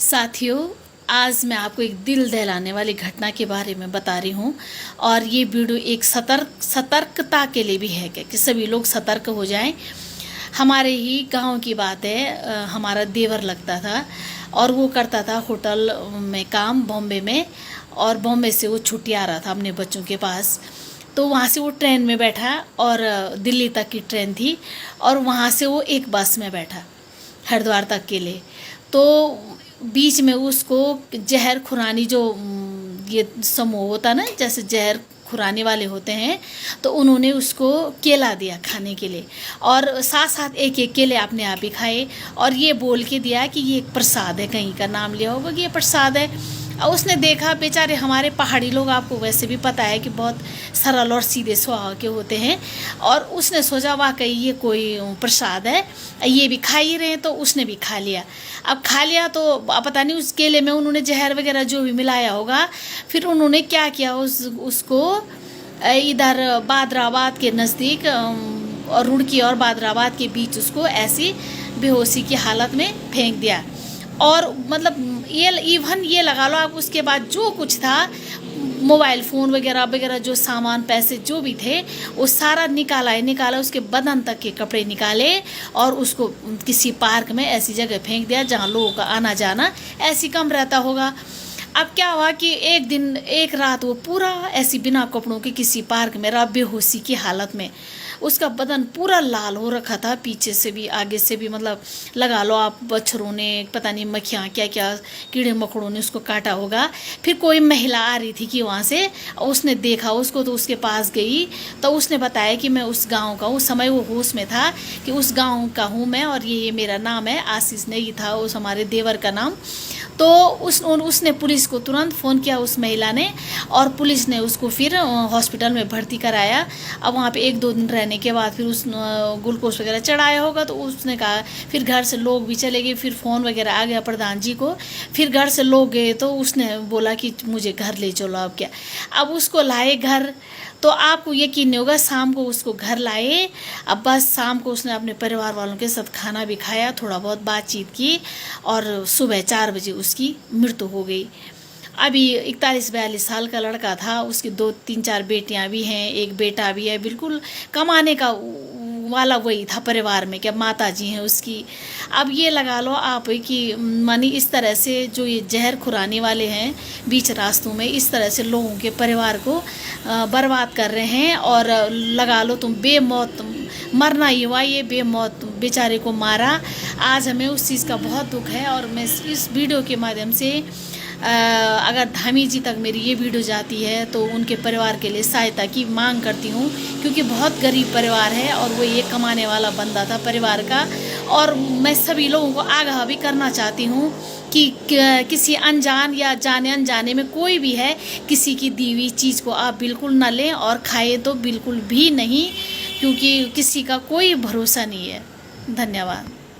साथियों, आज मैं आपको एक दिल दहलाने वाली घटना के बारे में बता रही हूँ। और ये वीडियो एक सतर्कता के लिए भी है कि सभी लोग सतर्क हो जाएं। हमारे ही गांव की बात है। हमारा देवर लगता था और वो करता था होटल में काम बॉम्बे में। और बॉम्बे से वो छुट्टी आ रहा था अपने बच्चों के पास। तो वहाँ से वो ट्रेन में बैठा और दिल्ली तक की ट्रेन थी। और वहाँ से वो एक बस में बैठा हरिद्वार तक के लिए। तो बीच में उसको जहर खुरानी जो ये समूह होता ना, जैसे जहर खुरानी वाले होते हैं, तो उन्होंने उसको केला दिया खाने के लिए। और साथ साथ एक एक केले अपने आप ही खाए और ये बोल के दिया कि ये एक प्रसाद है, कहीं का नाम लिया होगा कि ये प्रसाद है। और उसने देखा, बेचारे हमारे पहाड़ी लोग, आपको वैसे भी पता है कि बहुत सरल और सीधे स्वभाव के होते हैं। और उसने सोचा वाकई ये कोई प्रसाद है, ये भी खा ही रहे हैं, तो उसने भी खा लिया। अब खा लिया तो पता नहीं उस केले में उन्होंने जहर वगैरह जो भी मिलाया होगा। फिर उन्होंने क्या किया, उसको इधर बादराबाद के नज़दीक और रुड़की और बादराबाद के बीच उसको ऐसी बेहोशी की हालत में फेंक दिया। और मतलब ये लगा लो आप, उसके बाद जो कुछ था, मोबाइल फ़ोन वगैरह वगैरह जो सामान पैसे जो भी थे वो सारा निकाला। उसके बदन तक के कपड़े निकाले और उसको किसी पार्क में ऐसी जगह फेंक दिया जहाँ लोगों का आना जाना ऐसी कम रहता होगा। अब क्या हुआ कि एक रात वो पूरा ऐसी बिना कपड़ों के किसी पार्क में रहा, बेहोशी की हालत में। उसका बदन पूरा लाल हो रखा था, पीछे से भी आगे से भी। मतलब लगा लो आप, बच्छरों ने, पता नहीं मक्खियाँ क्या क्या कीड़े मकोड़ों ने उसको काटा होगा। फिर कोई महिला आ रही थी कि वहाँ से, उसने देखा उसको तो उसके पास गई। तो उसने बताया कि मैं उस गांव का, उस समय वो होश में था कि उस गांव का हूँ मैं और ये मेरा नाम है आशीष नहीं था उस हमारे देवर का नाम। तो उसने पुलिस को तुरंत फ़ोन किया उस महिला ने, और पुलिस ने उसको फिर हॉस्पिटल में भर्ती कराया। अब वहाँ पे 1-2 दिन रहने के बाद फिर उस ग्लूकोज वगैरह चढ़ाया होगा। तो उसने कहा, फिर घर से लोग भी चले गए, फिर फ़ोन वगैरह आ गया प्रधान जी को। फिर घर से लोग गए तो उसने बोला कि मुझे घर ले चलो। अब क्या, अब उसको लाए घर। तो आपको यकीन नहीं होगा, शाम को उसको घर लाए। अब बस शाम को उसने अपने परिवार वालों के साथ खाना भी खाया, थोड़ा बहुत बातचीत की, और सुबह 4 बजे उसकी मृत्यु हो गई। अभी 41-42 साल का लड़का था। उसकी 2-3-4 बेटियां भी हैं, एक बेटा भी है। बिल्कुल कमाने का वाला वही था परिवार में, क्या माता जी हैं उसकी। अब ये लगा लो आप कि मानी इस तरह से जो ये जहर खुराने वाले हैं बीच रास्तों में, इस तरह से लोगों के परिवार को बर्बाद कर रहे हैं। और लगा लो तुम बेमौत मरना ही हुआ, ये बेमौत बेचारे को मारा। आज हमें उस चीज़ का बहुत दुख है। और मैं इस वीडियो के माध्यम से अगर धामी जी तक मेरी ये वीडियो जाती है तो उनके परिवार के लिए सहायता की मांग करती हूँ, क्योंकि बहुत गरीब परिवार है और वो ये कमाने वाला बंदा था परिवार का। और मैं सभी लोगों को आगाह भी करना चाहती हूँ कि किसी अनजान या जाने अनजाने में कोई भी है, किसी की दी हुई चीज़ को आप बिल्कुल न लें और खाए तो बिल्कुल भी नहीं, क्योंकि किसी का कोई भरोसा नहीं है। धन्यवाद।